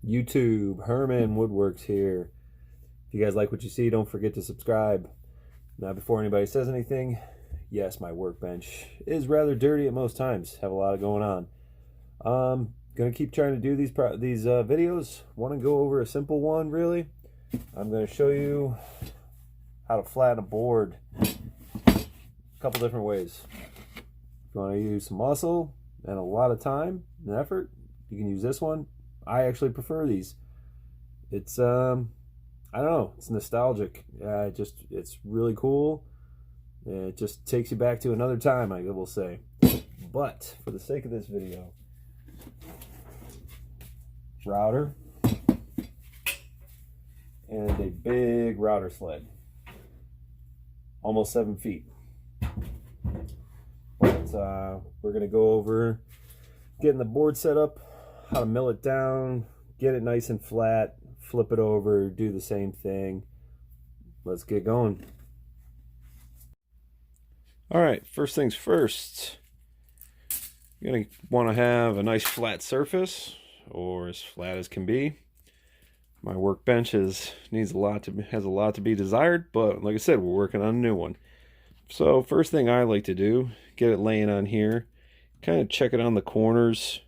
YouTube, Herman Woodworks here. If you guys like what you see, don't forget to subscribe. Now, before anybody says anything, yes, my workbench is rather dirty at most times. Have a lot going on. Gonna keep trying to do these videos. Want to go over a simple one, really. I'm gonna show you how to flatten a board a couple different ways. If you want to use some muscle and a lot of time and effort, you can use this one. I actually prefer these. It's I don't know, it's nostalgic. It's really cool. It just takes you back to another time, I will say. But for the sake of this video, router and a big router sled, almost 7 feet. But we're gonna go over getting the board set up, how to mill it down, get it nice and flat, flip it over, do the same thing. Let's get going. All right, first things first, you're gonna want to have a nice flat surface, or as flat as can be. My workbench has a lot to be desired, but like I said, we're working on a new one. So first thing I like to do, get it laying on here, kind of check it on the corners,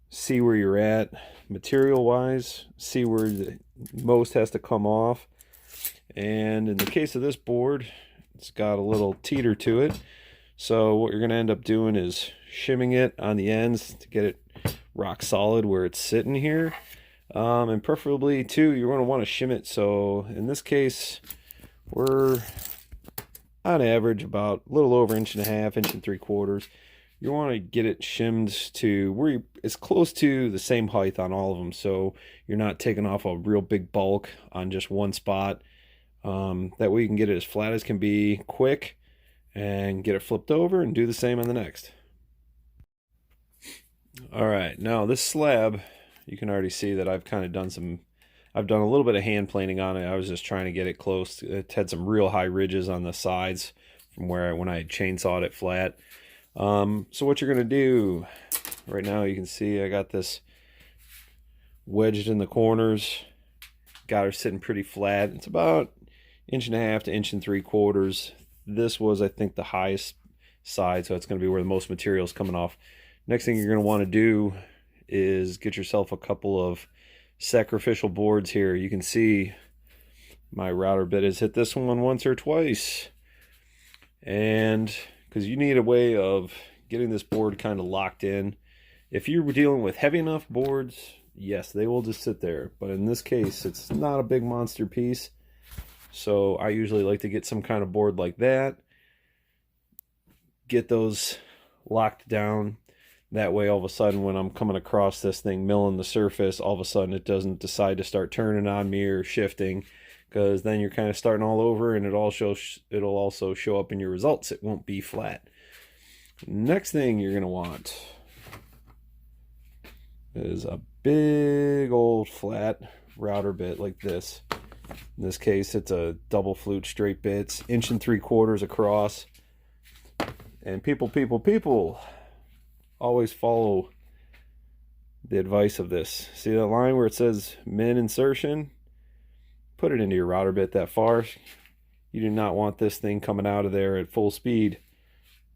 see where you're at material wise, see where the most has to come off. And in the case of this board, it's got a little teeter to it, so what you're going to end up doing is shimming it on the ends to get it rock solid where it's sitting here. And preferably too, you're going to want to shim it, so in this case we're on average about a little over 1.5 inches, 1.75 inches. You want to get it shimmed to where it's close to the same height on all of them, so you're not taking off a real big bulk on just one spot. That way you can get it as flat as can be quick and get it flipped over and do the same on the next. Alright, now this slab, you can already see that I've done a little bit of hand planing on it. I was just trying to get it close. It had some real high ridges on the sides from when I had chainsawed it flat. So what you're going to do right now, you can see I got this wedged in the corners, got her sitting pretty flat. It's about 1.5 to 1.75 inches. This was, I think, the highest side, so it's going to be where the most material is coming off. Next thing you're going to want to do is get yourself a couple of sacrificial boards here. You can see my router bit has hit this one once or twice, and because you need a way of getting this board kind of locked in. If you were dealing with heavy enough boards, yes, they will just sit there, but in this case it's not a big monster piece, so I usually like to get some kind of board like that, get those locked down. That way all of a sudden when I'm coming across this thing milling the surface, all of a sudden it doesn't decide to start turning on me or shifting, because then you're kind of starting all over and it'll also show up in your results. It won't be flat. Next thing you're going to want is a big old flat router bit like this. In this case it's a double flute straight bits, 1.75 inches across. And people always follow the advice of this. See that line where it says min insertion? Put it into your router bit that far. You do not want this thing coming out of there at full speed.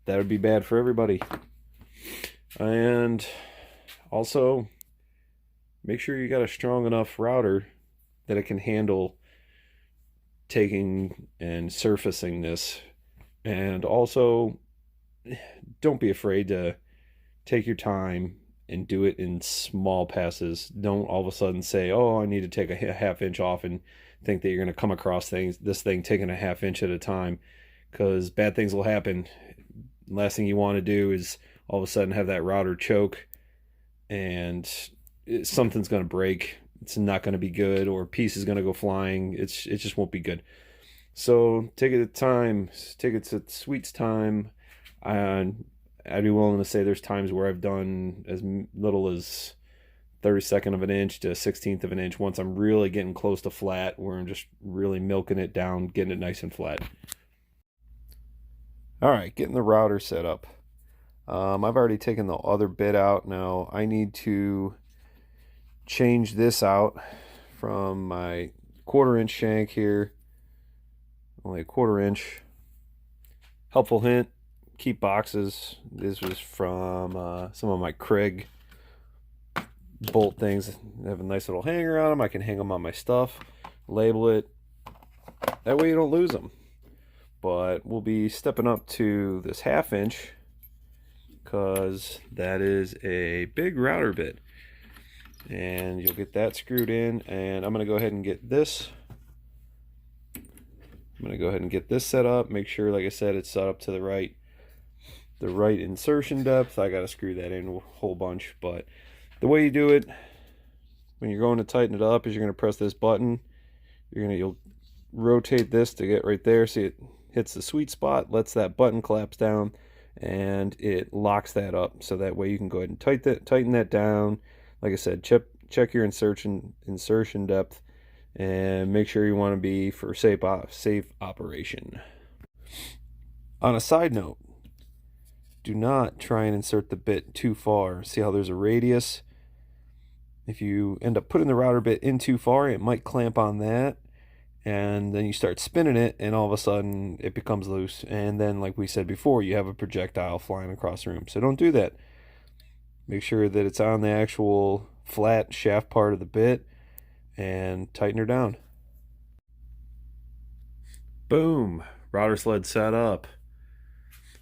That would be bad for everybody. And also make sure you got a strong enough router that it can handle taking and surfacing this. And also don't be afraid to take your time and do it in small passes. Don't all of a sudden say, oh, I need to take a 1/2 inch off, and think that you're going to come across this thing taking a 1/2 inch at a time, because bad things will happen. Last thing you want to do is all of a sudden have that router choke and something's going to break. It's not going to be good, or a piece is going to go flying. It just won't be good. So take it to sweet's time. I'd be willing to say there's times where I've done as little as 32nd of an inch to 1/16 of an inch once I'm really getting close to flat, where I'm just really milking it down, getting it nice and flat. All right, getting the router set up. I've already taken the other bit out. Now I need to change this out from my 1/4 inch shank here, only a 1/4 inch. Helpful hint, keep boxes. This was from some of my Craig bolt things. They have a nice little hanger on them. I can hang them on my stuff, label it. That way you don't lose them. But we'll be stepping up to this 1/2 inch because that is a big router bit. And you'll get that screwed in, and I'm going to go ahead and get this. I'm going to go ahead and get this set up. Make sure, like I said, it's set up to the right insertion depth. I got to screw that in a whole bunch, but the way you do it when you're going to tighten it up is you're going to press this button. You'll rotate this to get right there. See, it hits the sweet spot, lets that button collapse down, and it locks that up. So that way you can go ahead and tighten that down. Like I said, check your insertion depth, and make sure you want to be for safe operation. On a side note, do not try and insert the bit too far. See how there's a radius? If you end up putting the router bit in too far, it might clamp on that, and then you start spinning it, and all of a sudden it becomes loose, and then, like we said before, you have a projectile flying across the room. So don't do that. Make sure that it's on the actual flat shaft part of the bit, and tighten her down. Boom! Router sled set up.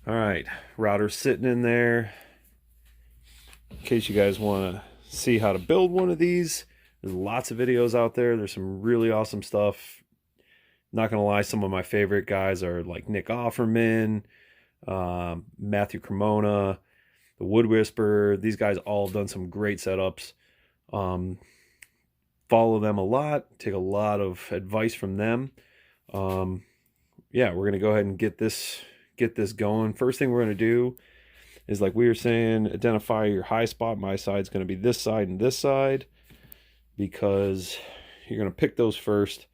Alright, router's sitting in there. In case you guys want to see how to build one of these, there's lots of videos out there. There's some really awesome stuff. Not gonna lie, some of my favorite guys are like Nick Offerman, Matthew Cremona, the Wood Whisperer. These guys all have done some great setups. Follow them a lot, take a lot of advice from them. Yeah, we're gonna go ahead and get this going. First thing we're gonna do is, like we were saying, identify your high spot. My side's gonna be this side and this side, because you're gonna pick those first,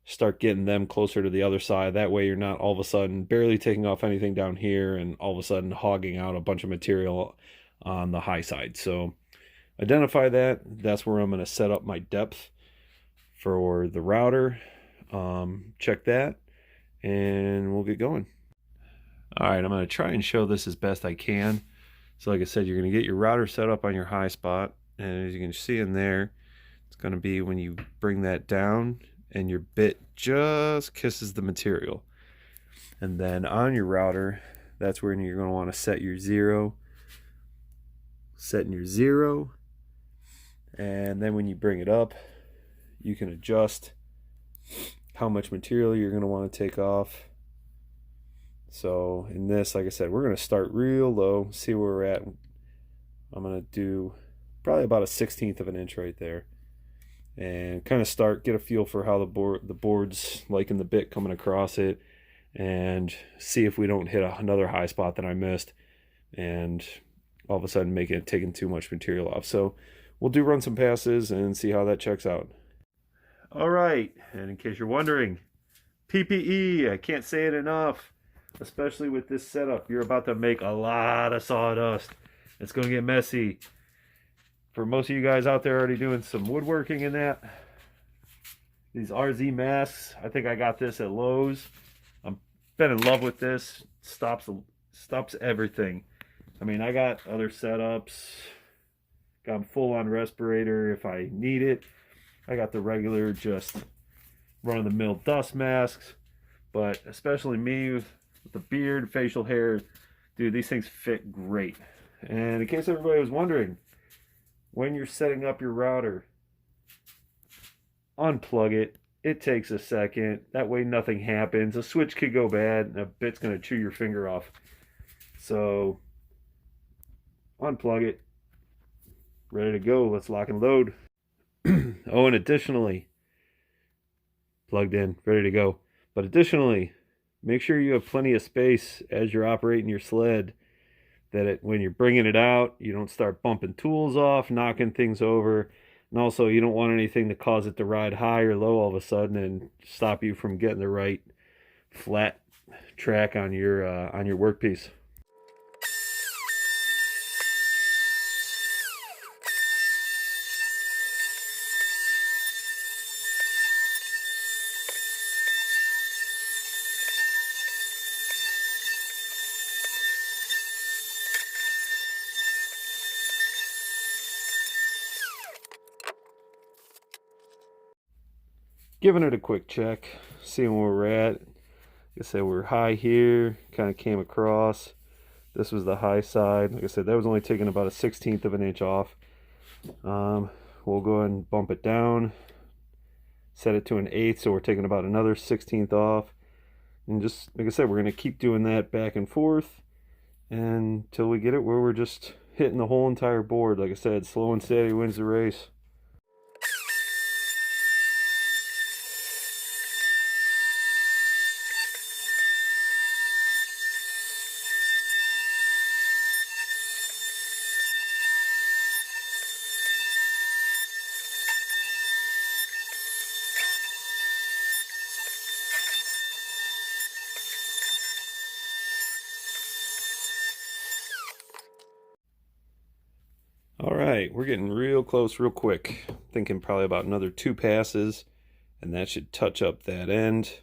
start getting them closer to the other side. That way you're not all of a sudden barely taking off anything down here and all of a sudden hogging out a bunch of material on the high side. So identify that. That's where I'm going to set up my depth for the router. Check that, and we'll get going. All right, I'm going to try and show this as best I can. So like I said, you're going to get your router set up on your high spot, and as you can see in there, it's going to be when you bring that down and your bit just kisses the material. And then on your router, that's where you're going to want to set your zero. Setting your zero. And then when you bring it up, you can adjust how much material you're going to want to take off. So in this, like I said, we're going to start real low, see where we're at. I'm going to do probably about a 1/16 of an inch right there, and kind of get a feel for how the board's liking the bit coming across it, and see if we don't hit another high spot that I missed, and all of a sudden taking too much material off. So we'll run some passes and see how that checks out. All right, and in case you're wondering, PPE, I can't say it enough, especially with this setup. You're about to make a lot of sawdust. It's going to get messy. For most of you guys out there already doing some woodworking in that, these RZ masks, I think I got this at Lowe's. I've been in love with this. Stops everything. I mean, I got other setups. Got full-on respirator if I need it. I got the regular, just run-of-the-mill dust masks. But especially me with the beard, facial hair, dude, these things fit great. And in case everybody was wondering, when you're setting up your router, unplug it. It takes a second. That way nothing happens. A switch could go bad and a bit's going to chew your finger off. So unplug it. Ready to go. Let's lock and load. Oh, and additionally, plugged in, ready to go. But additionally, make sure you have plenty of space as you're operating your sled, that when you're bringing it out, you don't start bumping tools off, knocking things over. And also, you don't want anything to cause it to ride high or low all of a sudden and stop you from getting the right flat track on your workpiece. giving it a quick check, seeing where we're at. Like I said, we're high here, kind of came across. This was the high side. Like I said, that was only taking about a 1/16 of an inch off. We'll go ahead and bump it down, set it to an 1/8, so we're taking about another 1/16 off. And just, like I said, we're going to keep doing that back and forth until we get it where we're just hitting the whole entire board. Like I said, slow and steady wins the race. All right, we're getting real close real quick. Thinking probably about another 2 passes, and that should touch up that end.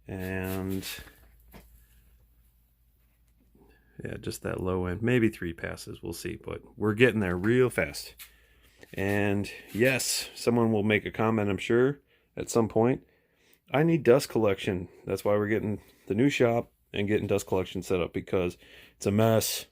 And yeah, just that low end, maybe 3 passes, we'll see, but we're getting there real fast. And yes, someone will make a comment, I'm sure, at some point. I need dust collection. That's why we're getting the new shop and getting dust collection set up, because it's a mess.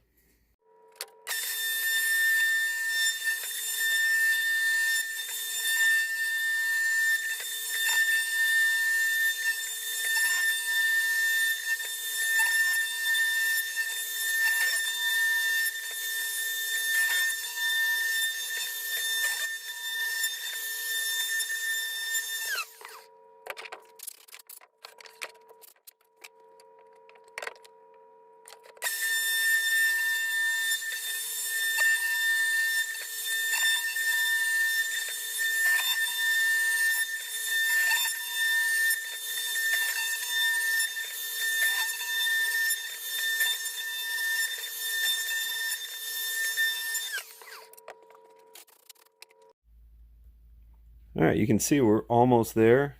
All right, you can see we're almost there.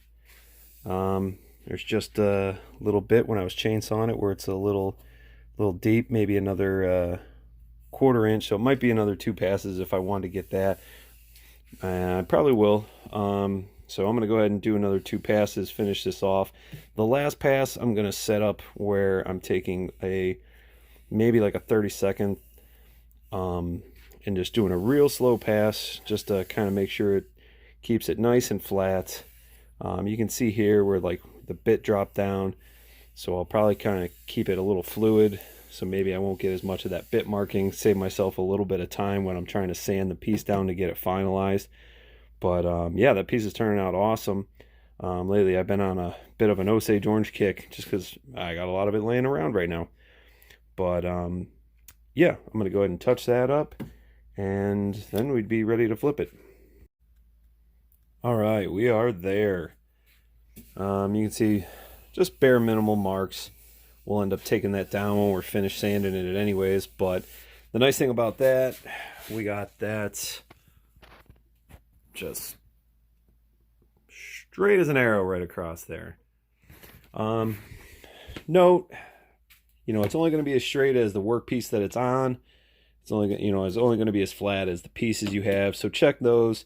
There's just a little bit when I was chainsawing it where it's a little deep, maybe another 1/4 inch. So it might be another 2 passes if I wanted to get that. I probably will. So I'm going to go ahead and do another 2 passes, finish this off. The last pass I'm going to set up where I'm taking maybe like a 30-second and just doing a real slow pass just to kind of make sure it keeps it nice and flat. You can see here where like the bit dropped down, so I'll probably kind of keep it a little fluid, so maybe I won't get as much of that bit marking, save myself a little bit of time when I'm trying to sand the piece down to get it finalized. But yeah, that piece is turning out awesome. Lately I've been on a bit of an Osage orange kick just because I got a lot of it laying around right now. But yeah, I'm going to go ahead and touch that up, and then we'd be ready to flip it. All right, we are there. You can see just bare minimal marks. We'll end up taking that down when we're finished sanding it anyways, but the nice thing about that, we got that just straight as an arrow right across there. Note, it's only going to be as straight as the workpiece that it's on. It's only, it's only going to be as flat as the pieces you have. So check those.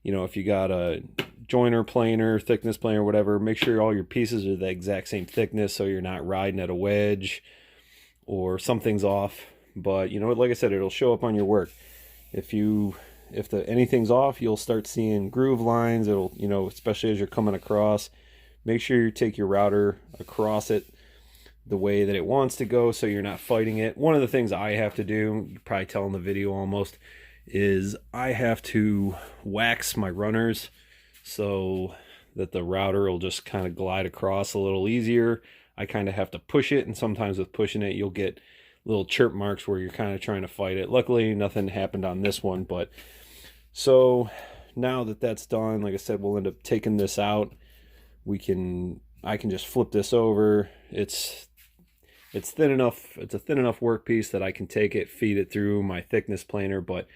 If you got a joiner, planer, thickness planer, whatever, make sure all your pieces are the exact same thickness so you're not riding at a wedge or something's off. But like I said, it'll show up on your work. If anything's off, you'll start seeing groove lines. It'll, especially as you're coming across, make sure you take your router across it the way that it wants to go so you're not fighting it. One of the things I have to do, you probably tell in the video almost, is I have to wax my runners so that the router will just kind of glide across a little easier. I kind of have to push it, and sometimes with pushing it you'll get little chirp marks where you're kind of trying to fight it. Luckily nothing happened on this one, but so now that that's done, like I said, we'll end up taking this out. I can just flip this over. It's thin enough. It's a thin enough workpiece that I can take it, feed it through my thickness planer. But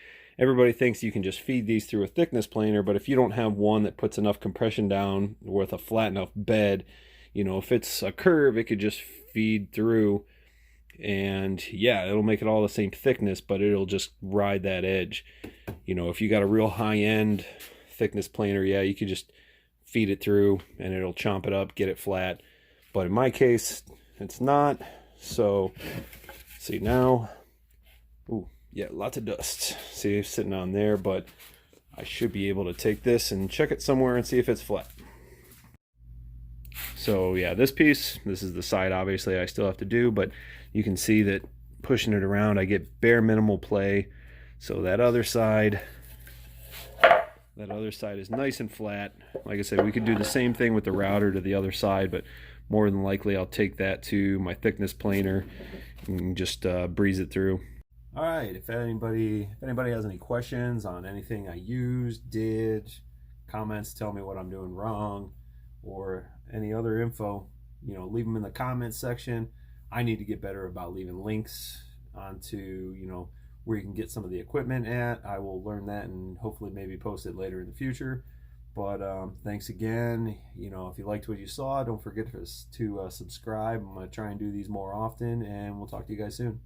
everybody thinks you can just feed these through a thickness planer. But if you don't have one that puts enough compression down with a flat enough bed, if it's a curve, it could just feed through. And yeah, it'll make it all the same thickness, but it'll just ride that edge. If you got a real high-end thickness planer, yeah, you could just feed it through and it'll chomp it up, get it flat. But in my case, it's not. So see now, ooh, yeah, lots of dust. See, it's sitting on there, but I should be able to take this and check it somewhere and see if it's flat. So yeah, this piece, this is the side obviously I still have to do, but you can see that pushing it around, I get bare minimal play. So that other side is nice and flat. Like I said, we could do the same thing with the router to the other side, but more than likely I'll take that to my thickness planer and just breeze it through. All right, if anybody has any questions on anything I used, did, comments, tell me what I'm doing wrong, or any other info, you know, leave them in the comments section. I need to get better about leaving links onto, you know, where you can get some of the equipment at. I will learn that and hopefully maybe post it later in the future. But thanks again. You know, if you liked what you saw, don't forget to subscribe. I'm going to try and do these more often, and we'll talk to you guys soon.